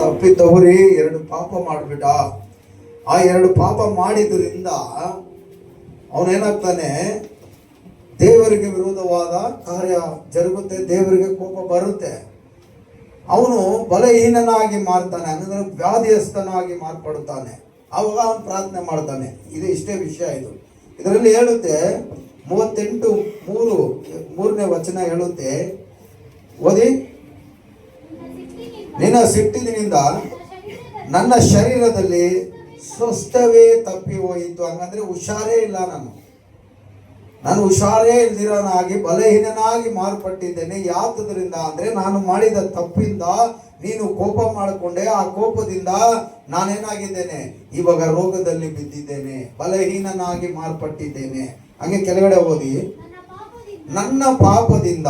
ತಪ್ಪಿ ತವರಿ 2 ಪಾಪ ಮಾಡಿಬಿಟ್ಟ. ಆ 2 ಪಾಪ ಮಾಡಿದ್ರಿಂದ ಅವನೇನಾಗ್ತಾನೆ, ದೇವರಿಗೆ ವಿರೋಧವಾದ ಕಾರ್ಯ ಜರುಗುತ್ತೆ, ದೇವರಿಗೆ ಕೋಪ ಬರುತ್ತೆ. ಅವನು ಬಲಹೀನನಾಗಿ ಮಾರ್ತಾನೆ, ಅಂದರೆ ವ್ಯಾಧಿಯಸ್ಥನಾಗಿ ಮಾರ್ಪಡುತ್ತಾನೆ. ಆವಾಗ ಅವನು ಪ್ರಾರ್ಥನೆ ಮಾಡ್ತಾನೆ. ಇದು ಇಷ್ಟೇ ವಿಷಯ. ಇದರಲ್ಲಿ ಹೇಳುತ್ತೆ 38:3ನೇ ವಚನ ಹೇಳುತ್ತೆ, ಓದಿ. ನಿನ್ನ ಸಿಟ್ಟಿನಿಂದ ನನ್ನ ಶರೀರದಲ್ಲಿ ಸ್ವಸ್ಥವೇ ತಪ್ಪಿ ಹೋಯಿತು. ಹಂಗಂದ್ರೆ ಹುಷಾರೇ ಇಲ್ಲ, ನಾನು ಹುಷಾರೇ ಇಲ್ದಿರೋನಾಗಿ ಬಲಹೀನನಾಗಿ ಮಾರ್ಪಟ್ಟಿದ್ದೇನೆ. ಯಾತದ್ರಿಂದ ಅಂದ್ರೆ ನಾನು ಮಾಡಿದ ತಪ್ಪಿಂದ ನೀನು ಕೋಪ ಮಾಡಿಕೊಂಡೆ. ಆ ಕೋಪದಿಂದ ನಾನೇನಾಗಿದ್ದೇನೆ, ಇವಾಗ ರೋಗದಲ್ಲಿ ಬಿದ್ದಿದ್ದೇನೆ, ಬಲಹೀನನಾಗಿ ಮಾರ್ಪಟ್ಟಿದ್ದೇನೆ. ಹಂಗೆ ಕೆಳಗಡೆ ಓದಿ, ನನ್ನ ಪಾಪದಿಂದ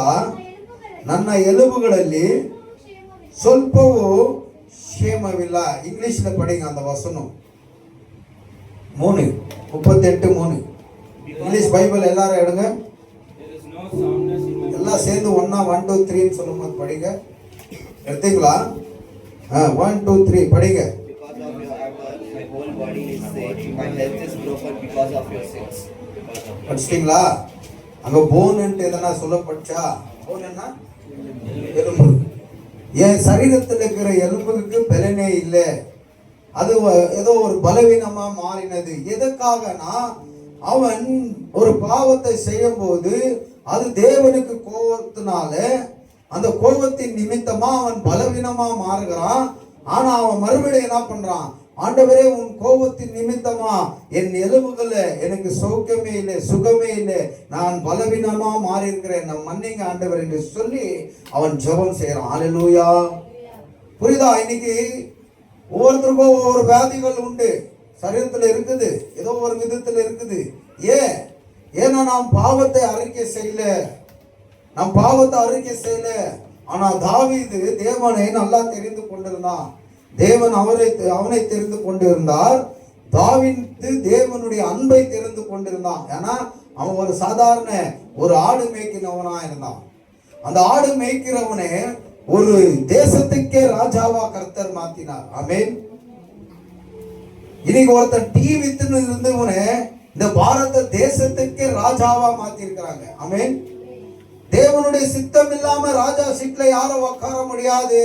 ನನ್ನ ಎಲುಬುಗಳಲ್ಲಿ ಸ್ವಲ್ಪವೂ ಕ್ಷೇಮವಿಲ್ಲ. ಇಂಗ್ಲಿಷ್ல படிங்க அந்த வசனம் 38:3 இங்கிலீஷ் பைபிள் எல்லாரும் எடுங்க. எல்லாம் சேர்ந்து 1 2 3 சொல்லும்போது படிங்க. எடுத்தீங்களா? 1 2 3 படிங்க. படிச்சிட்டீங்களா? அங்க போன்ட்டு எதனா சொல்லப்பட்டா? போன் என்ன? எலும்பு. என் சரீரத்தில் இருக்கிற எலும்புக்கு பலனே இல்லை, அது ஏதோ ஒரு பலவீனமா மாறினது. எதற்காகனா அவன் ஒரு பாவத்தை செய்யும் போது அது தேவனுக்கு கோபத்தினால, அந்த கோபத்தின் நிமித்தமா அவன் பலவீனமா மாறுகிறான். ஆனா அவன் மறுபடியும் என்ன பண்றான், ஆண்டவரே உன் கோபத்தின் நிமித்தமா என் எலும்புகள்ல எனக்கு சௌக்கியமே இல்லை, சுகமே இல்லை, நான் பலவீனமா மாறி இருக்கிறேன், நான் மன்னிங்க ஆண்டவர் என்று சொல்லி அவன் ஜெபம் செய்யறான். ஹல்லேலூயா. புரியுதா? இன்னைக்கு ஒவ்வொருத்தருக்கும் ஒவ்வொரு வியாதிகள் உண்டு, சரீரத்தில் இருக்குது, ஏதோ ஒரு விதத்தில் இருக்குது. ஏன்னா நாம் பாவத்தை அறிக்கை செய்யல. ஆனா தாவீது தேவனை நல்லா தெரிந்து கொண்டிருந்தான். தேவன் அவனை தெரிந்து கொண்டிருந்தார். தாவீது தேவனுடைய அன்பை தெரிந்து கொண்டிருந்தான். ஏன்னா அவன் ஒரு சாதாரண ஒரு ஆடு மேய்க்கிறவனா இருந்தான். அந்த ஆடு மேய்க்கிறவனே ஒரு தேசத்துக்கே ராஜாவா கர்த்தர் மாத்தினார். ஆமென். இன்னைக்கு ஒருத்தன் டீ வித்துன்னு இருந்தவனே இந்த பாரத தேசத்துக்கே ராஜாவா மாத்தி இருக்கிறாங்க. ஆமென். தேவனுடைய சித்தம் இல்லாம ராஜா சீட்ல யாரும் உட்கார முடியாது.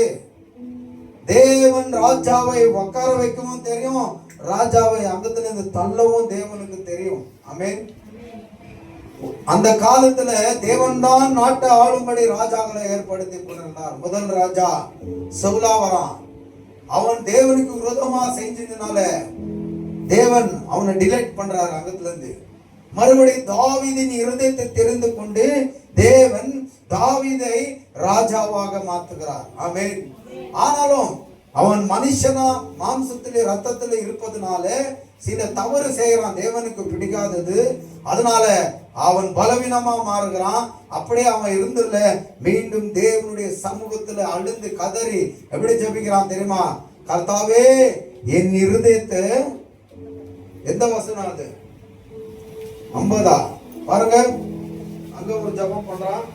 தேவன் ராஜாவை உட்கார வைக்கவும் தெரியும், ராஜாவை அங்கத்திலிருந்து தள்ளவும் தேவனுக்கு தெரியும். ஆமென். அந்த காலத்துல தேவன் தான் நாட்டை ஆளும்படி ராஜாக்களை ஏற்படுத்தி கொண்டிருந்தார். முதல் ராஜா சவுலா வரான். அவன் தேவனுக்கு விரோதமா செஞ்சதுனால தேவன் அவனை டிலீட் பண்றாரு அங்கத்துல இருந்து. மறுபடியும் தாவீதின் இருதயத்தை தெரிந்து கொண்டு தேவன் தாவீதை ராஜாவாக மாத்துகிறார். ஆமென். ஆனாலும் அவன் மனுஷனா மாம்சத்திலே ரத்தத்திலே இருப்பதனால சில தவறு செய்யறான், தேவனுக்கு பிடிக்காதது. அதனால அவன் பலவீனமா மாறுகிறான். அப்படியே அவன் இருந்துள்ள மீண்டும் தேவனுடைய சமூகத்துல அழுந்து கதறி எப்படி ஜெபிக்கிறான் தெரியுமா? கர்த்தாவே என் இருதயத்தை, எந்த வசனம் அது? 50 பாருங்க, அங்க ஒரு ஜெபம் பண்றான்.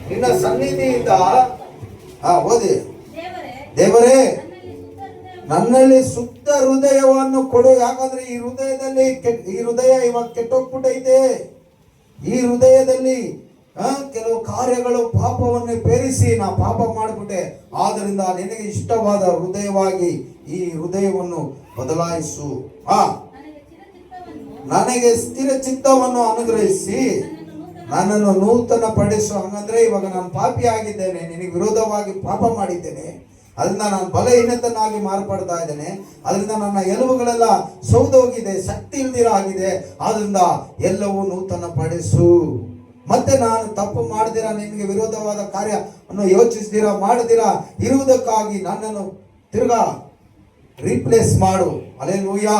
ನಿನ್ನ ಸನ್ನಿಧಿಯಿಂದ ಓದಿ, ದೇವರೇ ನನ್ನಲ್ಲಿ ಶುದ್ಧ ಹೃದಯವನ್ನು ಕೊಡು. ಯಾಕಂದ್ರೆ ಈ ಹೃದಯ ಇವಾಗ ಕೆಟ್ಟೋಗ್ಬಿಟ್ಟೈತೆ. ಈ ಹೃದಯದಲ್ಲಿ ಕೆಲವು ಕಾರ್ಯಗಳು ಪಾಪವನ್ನು ಪೇರಿಸಿ ನಾ ಪಾಪ ಮಾಡಿಬಿಟ್ಟೆ. ಆದ್ರಿಂದ ನಿನಗೆ ಇಷ್ಟವಾದ ಹೃದಯವಾಗಿ ಈ ಹೃದಯವನ್ನು ಬದಲಾಯಿಸು. ನನಗೆ ಸ್ಥಿರ ಚಿತ್ತವನ್ನು ಅನುಗ್ರಹಿಸಿ ನನ್ನನ್ನು ನೂತನ ಪಡಿಸು. ಹಂಗಂದ್ರೆ ಇವಾಗ ನಾನು ಪಾಪಿ ಆಗಿದ್ದೇನೆ, ನಿನಗೆ ವಿರೋಧವಾಗಿ ಪಾಪ ಮಾಡಿದ್ದೇನೆ, ಅದರಿಂದ ನಾನು ಬಲಹೀನತನಾಗಿ ಮಾರ್ಪಡ್ತಾ ಇದ್ದೇನೆ. ಅದರಿಂದ ನನ್ನ ಎಲುಬುಗಳೆಲ್ಲ ಸೌದೋಗಿದೆ, ಶಕ್ತಿ ಇಲ್ದಿರ ಆಗಿದೆ. ಆದ್ರಿಂದ ಎಲ್ಲವೂ ನೂತನ ಪಡಿಸು. ಮತ್ತೆ ನಾನು ತಪ್ಪು ಮಾಡದಿರ, ನಿನಗೆ ವಿರೋಧವಾದ ಕಾರ್ಯವನ್ನು ಯೋಚಿಸ್ದಿರ ಮಾಡದಿರ ಇರುವುದಕ್ಕಾಗಿ ನನ್ನನ್ನು ತಿರ್ಗಾ ರೀಪ್ಲೇಸ್ ಮಾಡು. ಹಲ್ಲೆಲೂಯಾ.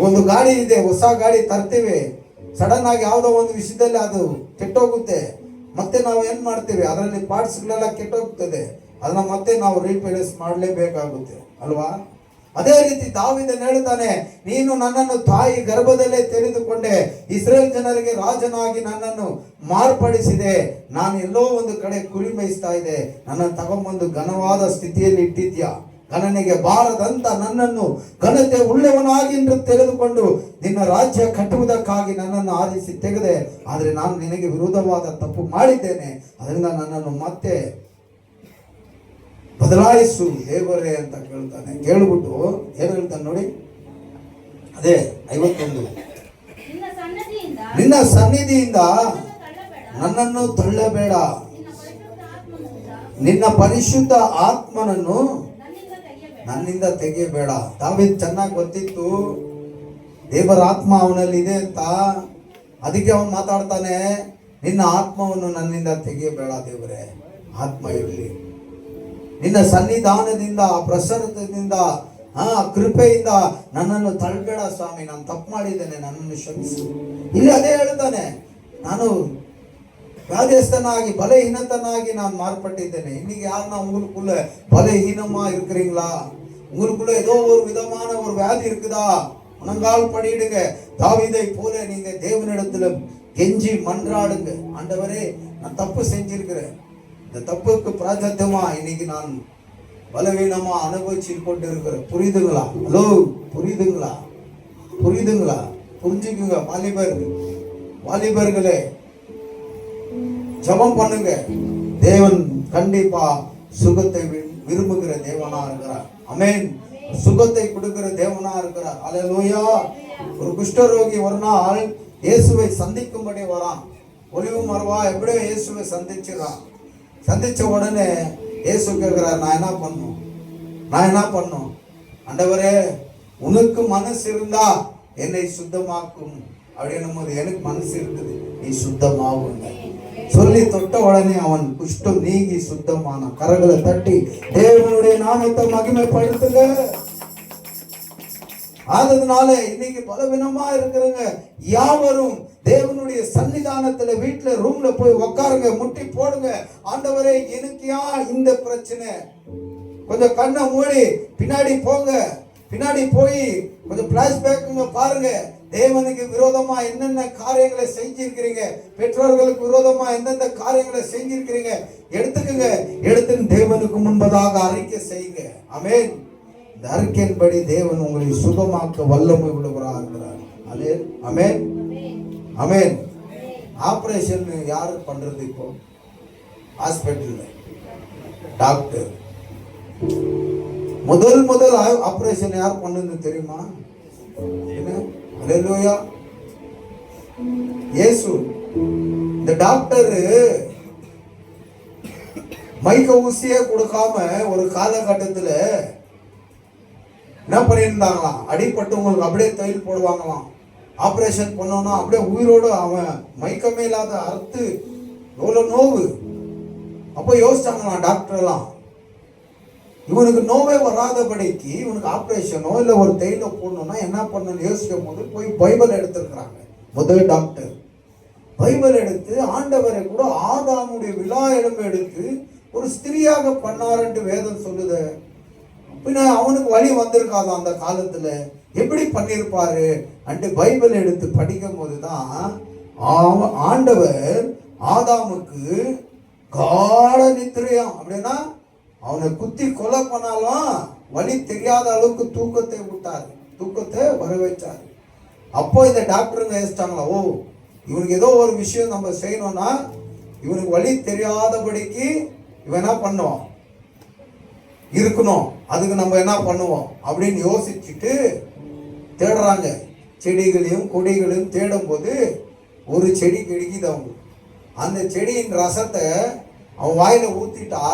ಒಂದು ಗಾಡಿ ಇದೆ, ಹೊಸ ಗಾಡಿ ತರ್ತೀವಿ, ಸಡನ್ ಆಗಿ ಯಾವುದೋ ಒಂದು ವಿಷಯದಲ್ಲಿ ಅದು ಕೆಟ್ಟೋಗುತ್ತೆ. ಮತ್ತೆ ನಾವು ಏನ್ ಮಾಡ್ತೀವಿ, ಅದರಲ್ಲಿ ಪಾರ್ಟ್ಸ್ಗಳೆಲ್ಲ ಕೆಟ್ಟೋಗ್ತದೆ, ಅದನ್ನ ಮತ್ತೆ ನಾವು ರೀಪ್ಲೇಸ್ ಮಾಡಲೇಬೇಕಾಗುತ್ತೆ ಅಲ್ವಾ? ಅದೇ ರೀತಿ ದಾವೀದನು ಹೇಳ್ತಾನೆ, ನೀನು ನನ್ನನ್ನು ತಾಯಿ ಗರ್ಭದಲ್ಲೇ ತೆರೆದುಕೊಂಡೆ, ಇಸ್ರೇಲ್ ಜನರಿಗೆ ರಾಜನಾಗಿ ನನ್ನನ್ನು ಮಾರ್ಪಡಿಸಿದೆ. ನಾನು ಎಲ್ಲೋ ಒಂದು ಕಡೆ ಕುರಿ ಮೇಯಿಸ್ತಾ ಇದ್ದೆ, ನನ್ನನ್ನು ತಗೊಂಬಂದು ಘನವಾದ ಸ್ಥಿತಿಯಲ್ಲಿ ಇಟ್ಟಿದ್ಯಾ. ಗಣನೆಗೆ ಬಾರದಂತ ನನ್ನನ್ನು ಘನತೆ ಉಳ್ಳವನಾಗಿ ತೆಗೆದುಕೊಂಡು ನಿನ್ನ ರಾಜ್ಯ ಕಟ್ಟುವುದಕ್ಕಾಗಿ ನನ್ನನ್ನು ಆರಿಸಿ ತೆಗೆದೆ. ಆದರೆ ನಾನು ನಿನಗೆ ವಿರೋಧವಾದ ತಪ್ಪು ಮಾಡಿದ್ದೇನೆ, ಅದರಿಂದ ನನ್ನನ್ನು ಮತ್ತೆ ಬದಲಾಯಿಸು ದೇವರೇ ಅಂತ ಕೇಳ್ತಾನೆ. ಕೇಳ್ಬಿಟ್ಟು ಏನು ಹೇಳ್ತಾನೆ ನೋಡಿ, ಅದೇ 51, ನಿನ್ನ ಸನ್ನಿಧಿಯಿಂದ ನನ್ನನ್ನು ತಳ್ಳಬೇಡ, ನಿನ್ನ ಪರಿಶುದ್ಧ ಆತ್ಮನನ್ನು ನನ್ನಿಂದ ತೆಗೆಯಬೇಡ. ದಾವೀದ್ ಚೆನ್ನಾಗಿ ಗೊತ್ತಿತ್ತು ದೇವರ ಆತ್ಮ ಅವನಲ್ಲಿ ಇದೆ ಅಂತ. ಅದಕ್ಕೆ ಅವನು ಮಾತಾಡ್ತಾನೆ, ನಿನ್ನ ಆತ್ಮವನ್ನು ನನ್ನಿಂದ ತೆಗೆಯಬೇಡ ದೇವರೇ, ಆತ್ಮ ಇರಲಿ ನಿನ್ನ ಸನ್ನಿಧಾನದಿಂದ, ಆ ಪ್ರಸನ್ನತೆಯಿಂದ, ಕೃಪೆಯಿಂದ ನನ್ನನ್ನು ತಳ್ಳಬೇಡ ಸ್ವಾಮಿ, ನಾನು ತಪ್ಪು ಮಾಡಿದ್ದೇನೆ, ನನ್ನನ್ನು ಕ್ಷಮಿಸು. ಇಲ್ಲಿ ಅದೇ ಹೇಳ್ತಾನೆ, ನಾನು வியாதியஸ்தனாகி பலஹீனத்தனாகி நான் மாறுபட்டிದ್ದೇನೆ. இன்னைக்கு யாருன்னா உங்களுக்குள்ள பலஹீனமா இருக்கிறீங்களா? உங்களுக்குள்ள ஏதோ ஒரு விதமான ஒரு வியாதி இருக்குதா? முழங்கால் படியிடுங்க. தாவீதை போல நீங்க தேவனிடத்துல கெஞ்சி மன்றாடுங்க. ஆண்டவரே, நான் தப்பு செஞ்சிருக்கிறேன், இந்த தப்புக்கு பிராயச்சித்தமா இன்னைக்கு நான் பலவீனமா அனுபவிச்சு கொண்டு இருக்கிறேன். புரியுதுங்களா? ஹலோ, புரியுதுங்களா? புரியுதுங்களா? புரிஞ்சுக்குங்க. வாலிபர்களே ஜெபம் பண்ணுங்க. தேவன் கண்டிப்பா சுகத்தை விரும்புகிற தேவனா இருக்கிறார். ஆமென். சுகத்தை கொடுக்கிற தேவனா இருக்கிறார். அல்லேலூயா. ஒரு குஷ்டரோகி ஒரு நாள் இயேசுவை சந்திக்கும்படி வரான். ஒலிவு மரவா எப்படியோ இயேசுவை சந்திச்சிடறான். சந்திச்ச உடனே இயேசு கேட்கிறார், நான் என்ன பண்ணும்? ஆண்டவரே, உனக்கு மனசு இருந்தா என்னை சுத்தமாக்கும் அப்படின்னும் போது, எனக்கு மனசு இருக்குது, நீ சுத்தமாகுங்க சொல்லி தொட்ட உடனே அவன் குஷ்டம் நீங்கி சுத்தமான. கரங்களை தட்டி தேவனுடைய நாமத்தை மகிமைப்படுத்துங்க. அதனால இன்னைக்கு பலவீனமா இருக்கிறவங்க யாவரும் தேவனுடைய சன்னிதானத்துல வீட்டுல ரூம்ல போய் உட்காருங்க, முட்டி போடுங்க. ஆண்டவரே, எனக்கு இந்த பிரச்சனை, கொஞ்சம் கண்ணை மூடி பின்னாடி போங்க. பின்னாடி போய் கொஞ்சம் பிளாஷ்பேக்குங்க பாருங்க. தேவனுக்கு விரோதமா என்னென்ன காரியங்களை செஞ்சிருக்கிறீங்க, பெற்றோர்களுக்கு விரோதமா எந்தெந்த காரியங்களை செஞ்சிருக்கிறீங்க எடுத்துக்குங்க. எடுத்து தேவனுக்கு முன்பதாக அறிக்கை செய்யுங்க. ஆமென். இந்த அறிக்கையின்படி தேவன் உங்களை சுகமாக்க வல்லமை உள்ளவராக இருக்கிறார். ஆமென். ஆமென். ஆபரேஷன் யாரு பண்றது? இப்போ ஹாஸ்பிட்டல்ல டாக்டர் முதல் ஆபரேஷன் யார் பண்ணது தெரியுமா? அல்லேலூயா. இயேசு. இந்த டாக்டர் மைக்க ஊசியே கொடுக்காம ஒரு காலகட்டத்துல என்ன பண்ணியிருந்தாங்களாம், அடிப்பட்டவங்களுக்கு அப்படியே தையல் போடுவாங்களாம். ஆபரேஷன் பண்ணோம்னா அப்படியே உயிரோடு அவன் மைக்கமே இல்லாத அறுத்து எவ்வளவு நோவு. அப்போ யோசிச்சாங்களாம் டாக்டர் எல்லாம், இவனுக்கு நோவே வராதபடிக்கு இவனுக்கு ஆப்ரேஷனோ இல்லை ஒரு தையில போடணும்னா என்ன பண்ணணும்னு யோசிக்கும் போது போய் பைபிள் எடுத்துருக்கிறாங்க. முதல் டாக்டர் பைபிள் எடுத்து ஆண்டவரை கூட ஆதாமுடைய விழா எலும்பு எடுத்து ஒரு ஸ்திரியாக பண்ணாருன்ட்டு வேதம் சொல்லுது. பின்ன அவனுக்கு வழி வந்திருக்காது அந்த காலத்துல, எப்படி பண்ணியிருப்பாரு அண்டு பைபிள் எடுத்து படிக்கும் போதுதான் ஆண்டவர் ஆதாமுக்கு கால நித்திரையாம். அப்படின்னா அவனை குத்தி கொலை பண்ணாலும் வழி தெரியாத அளவுக்கு தூக்கத்தை விட்டாரு, தூக்கத்தை வர வச்சாரு. அப்போ இந்த டாக்டருங்க யோசிச்சாங்களா, ஓ இவனுக்கு ஏதோ ஒரு விஷயம் நம்ம செய்யணும்னா இவனுக்கு வழி தெரியாதபடிக்கு இவன் என்ன பண்ணுவான் இருக்கணும், அதுக்கு நம்ம என்ன பண்ணுவோம் அப்படின்னு யோசிச்சுட்டு தேடுறாங்க. செடிகளையும் கொடிகளையும் தேடும் போது ஒரு செடி கிடைக்குது. அவங்க அந்த செடியின் ரசத்தை அவன் வாயில ஊத்திட்டா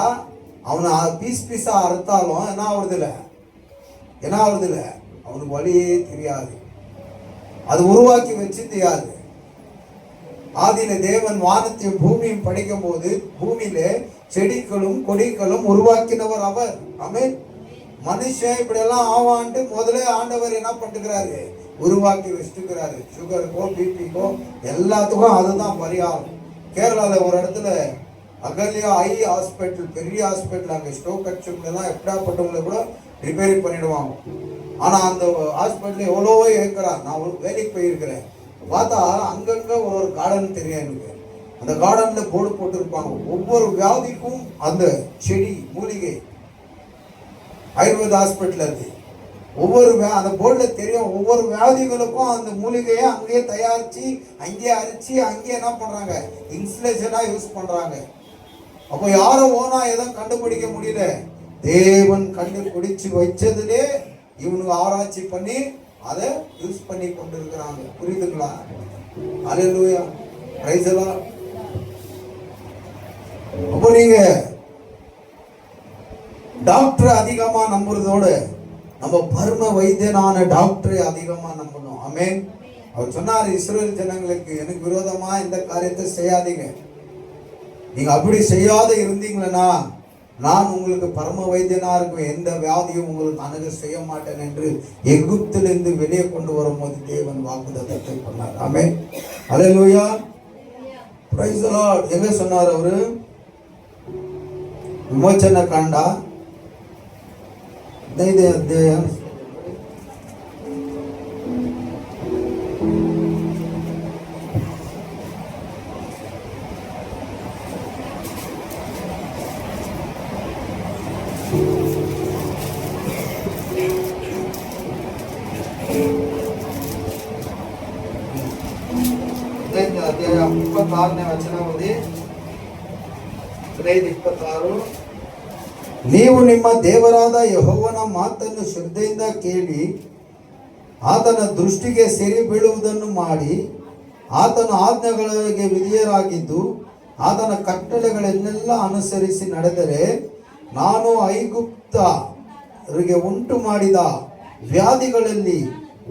அவனை பீஸா அறுத்தாலும் என்ன ஆகுறதில்ல அவனுக்கு வழியே தெரியாது. அது உருவாக்கி வச்சு தெரியாது. ஆதியில தேவன் வானத்தையும் பூமியும் படைக்கும் போது பூமியில செடிகளும் கொடிகளும் உருவாக்கினவர் அவர். ஆமென். மனுஷன் இப்படி எல்லாம் ஆவான்ட்டு முதல்ல ஆண்டவர் என்ன பண்ணுகிறாரு, உருவாக்கி வச்சுக்கிறாரு. சுகருக்கோ பிபிக்கோ எல்லாத்துக்கும் அதுதான் பரிகாரம். கேரளால ஒரு இடத்துல அகல்யா ஐ ஹாஸ்பிட்டல், பெரிய ஹாஸ்பிட்டல், அங்கே ஸ்ட்ரோக் அடிச்சவங்களெல்லாம் எப்படியாப்பட்டவங்களை கூட ரிப்பேரி பண்ணிடுவாங்க. ஆனா அந்த ஹாஸ்பிட்டல் எவ்வளவோ ஏக்கரா, நான் வேலைக்கு போயிருக்கிறேன், பார்த்தா அங்கங்க ஒரு கார்டன் தெரியும் எனக்கு. அந்த கார்டன்ல போர்டு போட்டிருப்பாங்க, ஒவ்வொரு வியாதிக்கும் அந்த செடி மூலிகை. ஆயுர்வேத ஹாஸ்பிட்டல் அது. ஒவ்வொரு அந்த போர்டில் தெரியும், ஒவ்வொரு வியாதிகளுக்கும் அந்த மூலிகையை அங்கேயே தயாரித்து அங்கேயே அரிச்சு அங்கேயே என்ன பண்ணுறாங்க, இன்சுலேஷனாக யூஸ் பண்ணுறாங்க. அப்போ யாரும் ஓனா எதுவும் கண்டுபிடிக்க முடியல, தேவன் கண்டுபிடிச்சு வச்சதுலே இவனுக்கு ஆராய்ச்சி பண்ணி அதை யூஸ் பண்ணி கொண்டு இருக்கிறாங்க. புரியுதுங்களா? அல்லேலூயா, பிரைஸ் தி லார்ட். அப்போ நீங்க டாக்டர் அதிகமா நம்புறதோடு நம்ம பரம வைத்தியனான டாக்டரை அதிகமா நம்பணும். ஆமென். அவர் சொன்னார் இஸ்ரவேல் ஜனங்களுக்கு, எனக்கு விரோதமா இந்த காரியத்தை செய்யாதீங்க, நீங்க அப்படி செய்யாத இருந்தீங்களா நான் உங்களுக்கு பரம வைத்தியனா இருக்கும், எந்த வியாதியும் உங்களுக்கு அணுக செய்ய மாட்டேன் என்று எகிப்திலிருந்து வெளியே கொண்டு வரும்போது தேவன் வாக்குத்தத்தத்தை பண்ணார். ஆமென். அல்லேலூயா, பிரைஸ் தி லார்ட். எங்க சொன்னார் அவரு? விமோச்சன காண்ட 15 அத்தியாயம் 26ನೇ ವಚನ ಓದಿ. 26. ನೀವು ನಿಮ್ಮ ದೇವರಾದ ಯೆಹೋವನ ಮಾತನ್ನು ಶ್ರದ್ಧೆಯಿಂದ ಕೇಳಿ ಆತನ ದೃಷ್ಟಿಗೆ ಸೆರೆ ಬೀಳುವುದನ್ನು ಮಾಡಿ ಆತನ ಆಜ್ಞೆಗಳಿಗೆ ವಿಧೇಯರಾಗಿದ್ದು ಆತನ ಕಟ್ಟಳೆಗಳನ್ನೆಲ್ಲ ಅನುಸರಿಸಿ ನಡೆದರೆ ನಾನು ಐಗುಪ್ತರಿಗೆ ಉಂಟು ಮಾಡಿದ ವ್ಯಾಧಿಗಳಲ್ಲಿ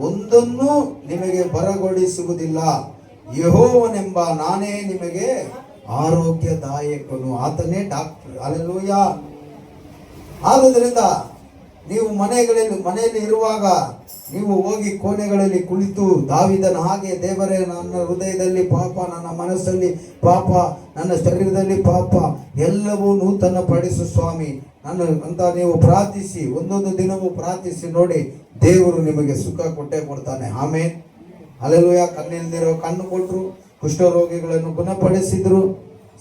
ಒಂದನ್ನೂ ನಿಮಗೆ ಬರಗೊಡಿಸುವುದಿಲ್ಲ. ಯೆಹೋವನೆಂಬ ನಾನೇ ನಿಮಗೆ ಆರೋಗ್ಯದಾಯಕನು. ಆತನೇ ಡಾಕ್ಟರ್. ಹಲ್ಲೆಲೂಯಾ. ಆದುದರಿಂದ ನೀವು ಮನೆಯಲ್ಲಿ ಇರುವಾಗ ನೀವು ಹೋಗಿ ಕೋಣೆಗಳಲ್ಲಿ ಕುಳಿತು ದಾವೀದನ ಹಾಗೆ ದೇವರೇ, ನನ್ನ ಹೃದಯದಲ್ಲಿ ಪಾಪ, ನನ್ನ ಮನಸ್ಸಲ್ಲಿ ಪಾಪ, ನನ್ನ ಶರೀರದಲ್ಲಿ ಪಾಪ, ಎಲ್ಲವೂ ನೂತನ ಪಡಿಸು ಸ್ವಾಮಿ ಅಂತ ನೀವು ಪ್ರಾರ್ಥಿಸಿ, ಒಂದೊಂದು ದಿನವೂ ಪ್ರಾರ್ಥಿಸಿ ನೋಡಿ, ದೇವರು ನಿಮಗೆ ಸುಖ ಕೊಟ್ಟೇ ಕೊಡ್ತಾನೆ. ಆಮೇನ್. ಹಲ್ಲೆಲೂಯಾ. ಕಣ್ಣಿಲ್ದಿರೋ ಕಣ್ಣು ಕೊಟ್ಟರು, ಕುಷ್ಠರೋಗಿಗಳನ್ನು ಗುಣಪಡಿಸಿದ್ರು,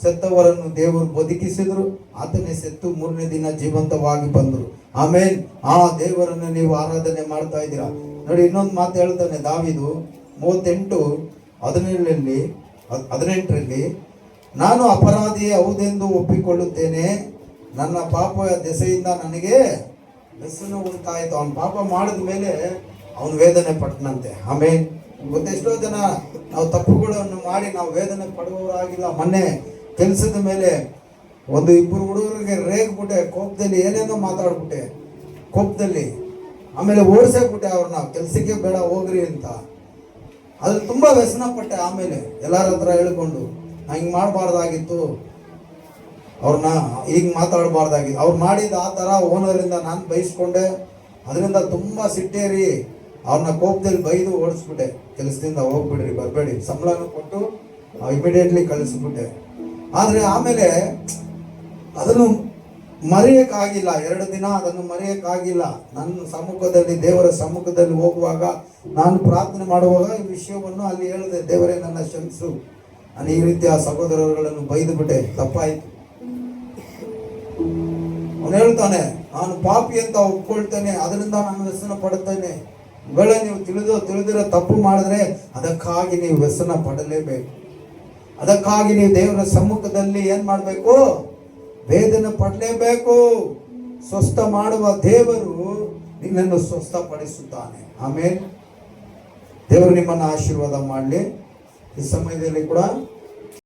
ಸತ್ತವರನ್ನು ದೇವರು ಬದುಕಿಸಿದ್ರು, ಆತನೇ ಸತ್ತು 3ನೇ ದಿನ ಜೀವಂತವಾಗಿ ಬಂದರು. ಆಮೇನ್. ಆ ದೇವರನ್ನು ನೀವು ಆರಾಧನೆ ಮಾಡ್ತಾ ಇದ್ದೀರಾ ನೋಡಿ. ಇನ್ನೊಂದು ಮಾತು ಹೇಳ್ತಾನೆ ದಾವೀದು 38:17 ನಾನು ಅಪರಾಧಿ ಹೌದೆಂದು ಒಪ್ಪಿಕೊಳ್ಳುತ್ತೇನೆ, ನನ್ನ ಪಾಪ ದೆಸೆಯಿಂದ ನನಗೆ ವ್ಯಸನ ಉಂಟಾಯಿತು. ಅವನು ಪಾಪ ಮಾಡಿದ ಮೇಲೆ ಅವನು ವೇದನೆ ಪಟ್ಟನಂತೆ. ಆಮೇನ್. ಗೊತ್ತೆಷ್ಟೋ ಜನ ನಾವು ತಪ್ಪುಗಳನ್ನು ಮಾಡಿ ನಾವು ವೇದನೆ ಪಡುವವರಾಗಿಲ್ಲ. ಮೊನ್ನೆ ಕೆಲಸದ ಮೇಲೆ 1-2 ಹುಡುಗರಿಗೆ ರೇಗ್ಬಿಟ್ಟೆ, ಕೋಪದಲ್ಲಿ ಏನೇನೋ ಮಾತಾಡ್ಬಿಟ್ಟೆ, ಕೋಪದಲ್ಲಿ. ಆಮೇಲೆ ಓಡಿಸಾಕ್ಬಿಟ್ಟೆ ಅವ್ರನ್ನ, ಕೆಲಸಕ್ಕೆ ಬೇಡ ಹೋಗ್ರಿ ಅಂತ. ಅದ್ರ ತುಂಬಾ ವ್ಯಸನ ಪಟ್ಟೆ. ಆಮೇಲೆ ಎಲ್ಲರ ಹತ್ರ ಹೇಳ್ಕೊಂಡು ಹಿಂಗೆ ಮಾಡಬಾರ್ದಾಗಿತ್ತು, ಅವ್ರನ್ನ ಈಗ ಮಾತಾಡಬಾರ್ದಾಗಿತ್ತು. ಅವ್ರು ಮಾಡಿದ ಆ ಥರ ಓನರಿಂದ ನಾನು ಬೈಸ್ಕೊಂಡೆ. ಅದರಿಂದ ತುಂಬ ಸಿಟ್ಟೇರಿ ಅವ್ರನ್ನ ಕೋಪದಲ್ಲಿ ಬೈದು ಓಡಿಸ್ಬಿಟ್ಟೆ, ಕೆಲಸದಿಂದ ಹೋಗ್ಬಿಡ್ರಿ, ಬರಬೇಡಿ, ಸಂಬಳನೂ ಕೊಟ್ಟು ಇಮಿಡಿಯೇಟ್ಲಿ ಕಳಿಸ್ಬಿಟ್ಟೆ. ಆದರೆ ಆಮೇಲೆ ಅದನ್ನು ಮರೆಯೋಕ್ಕಾಗಿಲ್ಲ. 2 ದಿನ ಅದನ್ನು ಮರೆಯೋಕ್ಕಾಗಿಲ್ಲ. ನನ್ನ ಸಮ್ಮುಖದಲ್ಲಿ, ದೇವರ ಸಮ್ಮುಖದಲ್ಲಿ ಹೋಗುವಾಗ, ನಾನು ಪ್ರಾರ್ಥನೆ ಮಾಡುವಾಗ ಈ ವಿಷಯವನ್ನು ಅಲ್ಲಿ ಹೇಳಿದೆ, ದೇವರೇ ನನ್ನ ಕ್ಷಮಿಸು, ನಾನು ಈ ರೀತಿಯ ಸಹೋದರರುಗಳನ್ನು ಬೈದು ಬಿಟ್ಟೆ, ತಪ್ಪಾಯಿತು. ಅವನು ಹೇಳ್ತಾನೆ, ನಾನು ಪಾಪಿ ಅಂತ ಒಪ್ಕೊಳ್ತೇನೆ, ಅದರಿಂದ ನಾನು ವ್ಯಸನ ಪಡುತ್ತೇನೆ. ವೇಳೆ ನೀವು ತಿಳಿದಿರೋ ತಪ್ಪು ಮಾಡಿದ್ರೆ ಅದಕ್ಕಾಗಿ ನೀವು ವ್ಯಸನ ಪಡಲೇಬೇಕು. ಅದಕ್ಕಾಗಿ ನೀವು ದೇವರ ಸಮ್ಮುಖದಲ್ಲಿ ಏನ್ ಮಾಡಬೇಕು? ವೇದನೆ ಪಡಲೇಬೇಕು. ಸ್ವಸ್ಥ ಮಾಡುವ ದೇವರು ನಿನ್ನನ್ನು ಸ್ವಸ್ಥಪಡಿಸುತ್ತಾನೆ. ಆಮೇಲೆ ದೇವರು ನಿಮ್ಮನ್ನು ಆಶೀರ್ವಾದ ಮಾಡಲಿ. ಈ ಸಮಯದಲ್ಲಿ ಕೂಡ